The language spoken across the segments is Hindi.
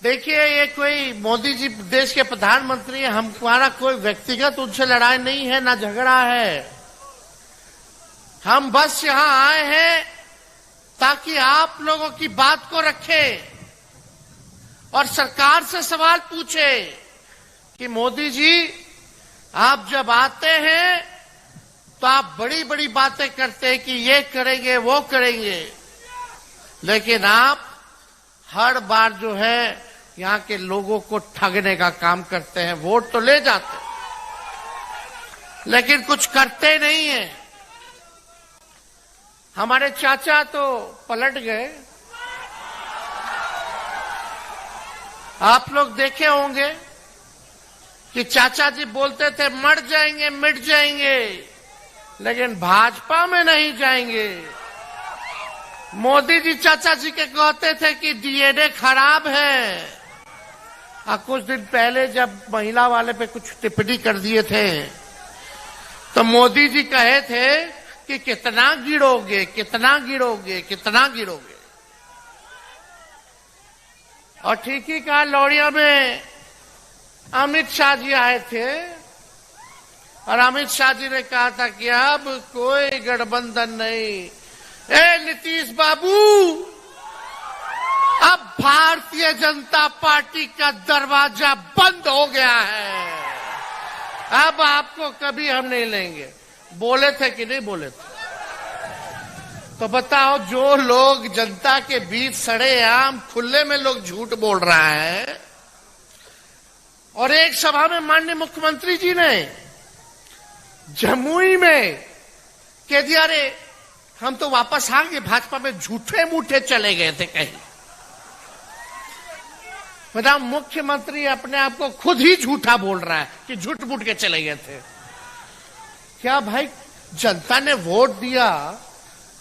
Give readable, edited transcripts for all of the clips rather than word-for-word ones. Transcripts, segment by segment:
देखिए, ये कोई मोदी जी देश के प्रधानमंत्री हैं, हमारा कोई व्यक्तिगत उनसे लड़ाई नहीं है, ना झगड़ा है। हम बस यहां आए हैं ताकि आप लोगों की बात को रखें और सरकार से सवाल पूछे कि मोदी जी, आप जब आते हैं तो आप बड़ी बड़ी बातें करते हैं कि ये करेंगे वो करेंगे, लेकिन आप हर बार जो है यहां के लोगों को ठगने का काम करते हैं। वोट तो ले जाते हैं लेकिन कुछ करते नहीं हैं। हमारे चाचा तो पलट गए, आप लोग देखे होंगे कि चाचा जी बोलते थे मर जाएंगे मिट जाएंगे, लेकिन भाजपा में नहीं जाएंगे। मोदी जी चाचा जी के कहते थे कि डीएनए खराब है, और कुछ दिन पहले जब महिला वाले पे कुछ टिप्पणी कर दिए थे तो मोदी जी कहे थे कि कितना गिरोगे कितना गिरोगे कितना गिरोगे। और ठीक ही कहा, लौड़िया में अमित शाह जी आए थे और अमित शाह जी ने कहा था कि अब कोई गठबंधन नहीं। ए नीतीश बाबू, अब भारतीय जनता पार्टी का दरवाजा बंद हो गया है, अब आपको कभी हम नहीं लेंगे। बोले थे कि नहीं बोले थे? तो बताओ, जो लोग जनता के बीच सड़े आम खुले में लोग झूठ बोल रहा है। और एक सभा में माननीय मुख्यमंत्री जी ने जमुई में कह दिया, अरे हम तो वापस आ गए भाजपा में, झूठे मूठे चले गए थे कहीं। बताओ, मुख्यमंत्री अपने आप को खुद ही झूठा बोल रहा है कि झूठ मूठ के चले गए थे। क्या भाई, जनता ने वोट दिया,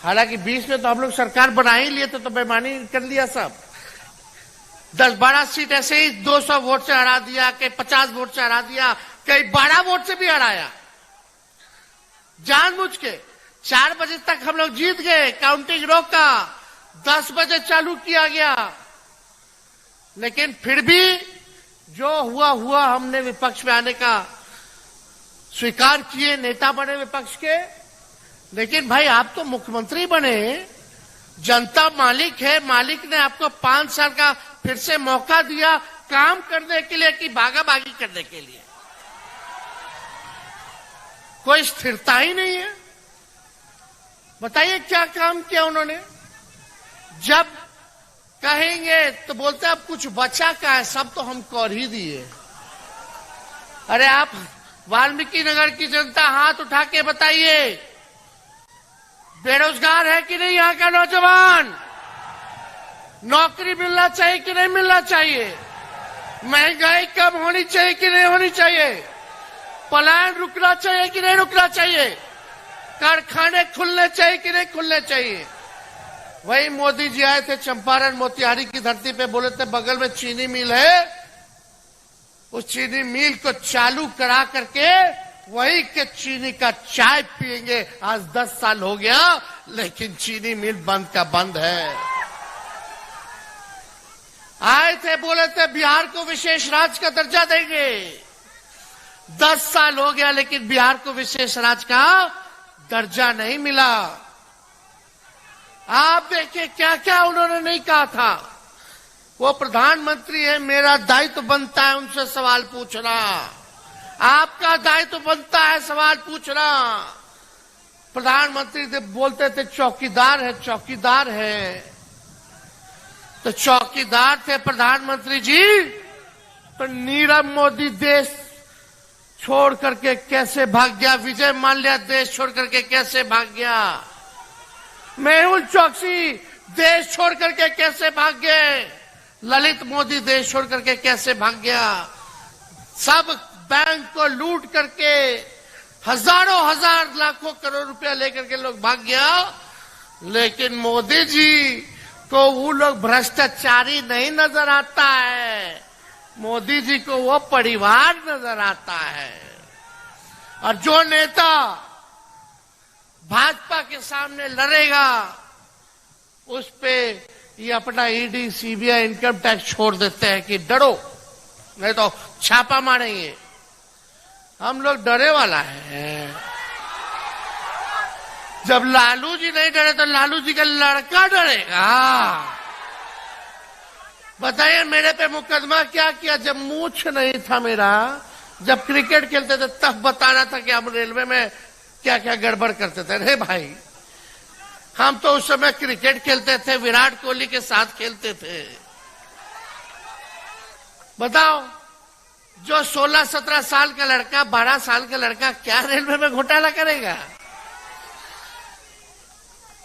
हालांकि 20 में तो हम लोग सरकार बना ही लिए थे, तो बेईमानी कर लिया सब। 10-12 सीट ऐसे ही 200 वोट से हरा दिया, कहीं 50 वोट से हरा दिया, कहीं 12 वोट से भी हराया जानबूझ के। 4 बजे तक हम लोग जीत गए, काउंटिंग रोका, 10 बजे चालू किया गया, लेकिन फिर भी जो हुआ हमने विपक्ष में आने का स्वीकार किए, नेता बने विपक्ष के। लेकिन भाई, आप तो मुख्यमंत्री बने, जनता मालिक है, मालिक ने आपको 5 साल का फिर से मौका दिया काम करने के लिए कि भागाभागी करने के लिए। कोई स्थिरता ही नहीं है। बताइए क्या काम किया उन्होंने? जब कहेंगे तो बोलते अब कुछ बचा का है, सब तो हम कर ही दिए। अरे आप वाल्मीकि नगर की जनता हाथ उठा के बताइए, बेरोजगार है कि नहीं यहाँ का नौजवान? नौकरी मिलना चाहिए कि नहीं मिलना चाहिए? महंगाई कम होनी चाहिए कि नहीं होनी चाहिए? पलायन रुकना चाहिए कि नहीं रुकना चाहिए? कारखाने खुलने चाहिए कि नहीं खुलने चाहिए? वही मोदी जी आए थे चंपारण मोतिहारी की धरती पे, बोले थे बगल में चीनी मिल है, उस चीनी मिल को चालू करा करके वही के चीनी का चाय पिएंगे। आज 10 साल हो गया, लेकिन चीनी मिल बंद का बंद है। आए थे, बोले थे बिहार को विशेष राज्य का दर्जा देंगे। 10 साल हो गया, लेकिन बिहार को विशेष राज्य का दर्जा नहीं मिला। आप देखिए क्या क्या उन्होंने नहीं कहा था। वो प्रधानमंत्री है, मेरा दायित्व बनता है उनसे सवाल पूछना, आपका दायित्व बनता है सवाल पूछना। प्रधानमंत्री बोलते थे चौकीदार है चौकीदार है, तो चौकीदार थे प्रधानमंत्री जी, तो नीरव मोदी देश छोड़ करके कैसे भाग गया? विजय माल्या देश छोड़ करके कैसे भाग गया? मेहुल चौकसी देश छोड़ करके कैसे भाग गए? ललित मोदी देश छोड़ करके कैसे भाग गया? सब बैंक को लूट करके हजारों हजार लाखों करोड़ रुपया लेकर के लोग भाग गया, लेकिन मोदी जी को वो लोग भ्रष्टाचारी नहीं नजर आता है, मोदी जी को वो परिवार नजर आता है। और जो नेता भाजपा के सामने लड़ेगा, उस पे ये अपना ईडी सीबीआई इनकम टैक्स छोड़ देते हैं कि डरो नहीं तो छापा मारेंगे। हम लोग डरे वाला है। जब लालू जी नहीं डरे तो लालू जी का लड़का डरेगा। बताइए मेरे पे मुकदमा क्या किया जब मूछ नहीं था मेरा, जब क्रिकेट खेलते थे तब बताना था कि हम रेलवे में क्या क्या गड़बड़ करते थे। अरे भाई हम तो उस समय क्रिकेट खेलते थे, विराट कोहली के साथ खेलते थे। बताओ जो 16-17 साल का लड़का, 12 साल का लड़का क्या रेलवे में घोटाला करेगा?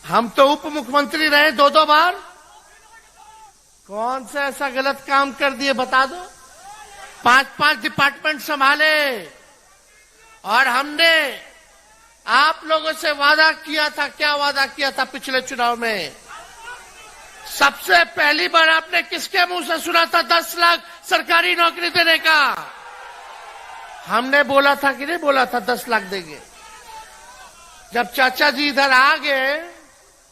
हम तो उप मुख्यमंत्री रहे 2-2 बार। कौन सा ऐसा गलत काम कर दिए बता दो? 5-5 डिपार्टमेंट संभाले और हमने आप लोगों से वादा किया था। क्या वादा किया था पिछले चुनाव में? सबसे पहली बार आपने किसके मुंह से सुना था 10 लाख सरकारी नौकरी देने का? हमने बोला था कि नहीं बोला था 10 लाख देंगे? जब चाचा जी इधर आ गए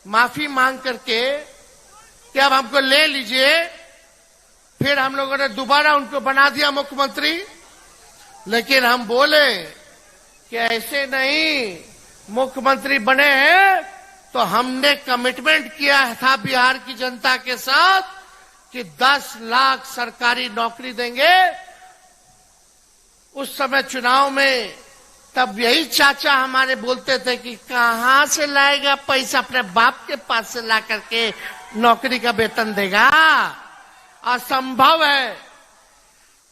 माफी मांग करके कि अब हमको ले लीजिए, फिर हम लोगों ने दोबारा उनको बना दिया मुख्यमंत्री। लेकिन हम बोले कि ऐसे नहीं, मुख्यमंत्री बने हैं तो हमने कमिटमेंट किया था बिहार की जनता के साथ कि 10 लाख सरकारी नौकरी देंगे। उस समय चुनाव में तब यही चाचा हमारे बोलते थे कि कहां से लाएगा पैसा, अपने बाप के पास से ला करके नौकरी का वेतन देगा, असंभव है।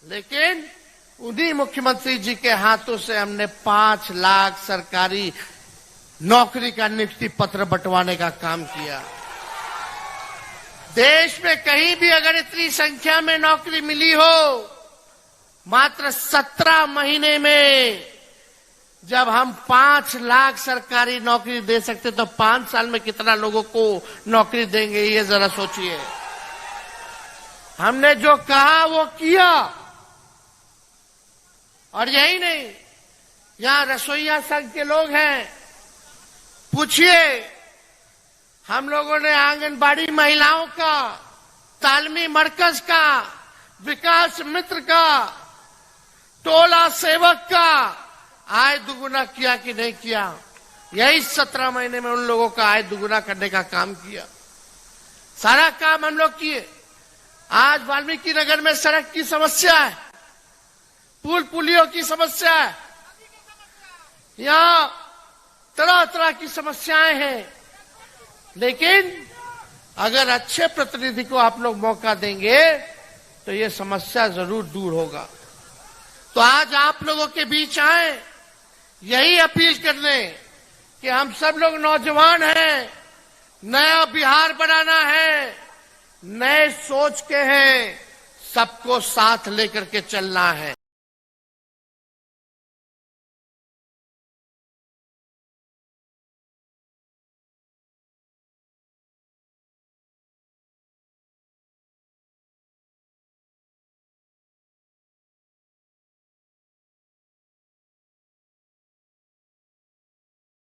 लेकिन उन्हीं मुख्यमंत्री जी के हाथों से हमने 5 लाख सरकारी नौकरी का नियुक्ति पत्र बंटवाने का काम किया। देश में कहीं भी अगर इतनी संख्या में नौकरी मिली हो, मात्र 17 महीने में जब हम 5 लाख सरकारी नौकरी दे सकते तो 5 साल में कितना लोगों को नौकरी देंगे, ये जरा सोचिए। हमने जो कहा वो किया। और यही नहीं, यहां रसोईया संघ के लोग हैं, पूछिए। हम लोगों ने आंगनबाड़ी महिलाओं का, तालमी मरकज का, विकास मित्र का, टोला सेवक का आय दुगुना किया कि नहीं किया? यही 17 महीने में उन लोगों का आय दुगुना करने का काम किया। सारा काम हम लोग किए। आज वाल्मीकि नगर में सड़क की समस्या है, पुल पुलियों की समस्या है, यहां तरह तरह की समस्याएं हैं। लेकिन अगर अच्छे प्रतिनिधि को आप लोग मौका देंगे तो ये समस्या जरूर दूर होगा। तो आज आप लोगों के बीच आए यही अपील करने कि हम सब लोग नौजवान हैं, नया बिहार बनाना है, नए सोच के हैं, सबको साथ लेकर के चलना है।